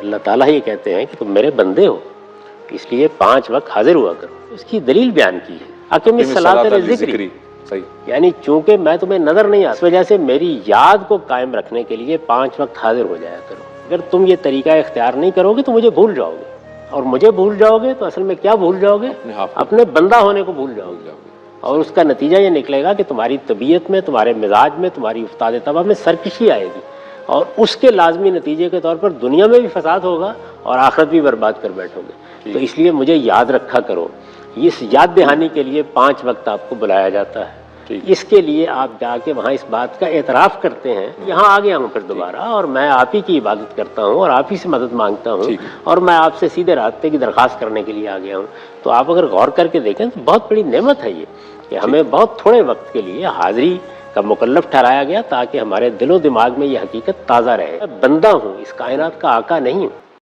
اللہ ताला ये कहते हैं कि तुम मेरे बंदे हो, इसलिए 5 वक्त हाजिर हुआ करो। इसकी दलील बयान की है, अकीम सलात ज़िक्री, सही, यानी चूंकि मैं तुम्हें नजर नहीं आता, इस वजह से मेरी याद को कायम रखने के लिए 5 वक्त हाजिर हो जाया करो। अगर तुम ये तरीका इख्तियार नहीं करोगे तो मुझे भूल जाओगे, और मुझे भूल जाओगे तो असल में क्या भूल जाओगे? अपने बंदा होने को भूल जाओगे, और उसका नतीजा ये निकलेगा कि तुम्हारी तबीयत में, तुम्हारे मिजाज में, तुम्हारी उस्ताद तबा में सरकशी आएगी, और उसके लाजमी नतीजे के तौर पर दुनिया में भी फसाद होगा और आखिरत भी बर्बाद कर बैठोगे। तो इसलिए मुझे याद रखा करो। इस याद दहानी के लिए 5 वक्त आपको बुलाया जाता है। इसके लिए आप जाके वहाँ इस बात का एतराफ़ करते हैं, यहाँ आ गया हूँ फिर दोबारा, और मैं आप ही की इबादत करता हूँ और आप ही से मदद मांगता हूँ, और मैं आपसे सीधे रास्ते की दरख्वास्त करने के लिए आ गया हूँ। तो आप अगर गौर करके देखें तो बहुत बड़ी नेमत है ये कि हमें बहुत थोड़े वक्त के लिए हाजिरी का मुकल्लफ ठहराया गया, ताकि हमारे दिलो दिमाग में ये हकीकत ताज़ा रहे। मैं बंदा हूँ, इस कायनात का आका नहीं हूँ।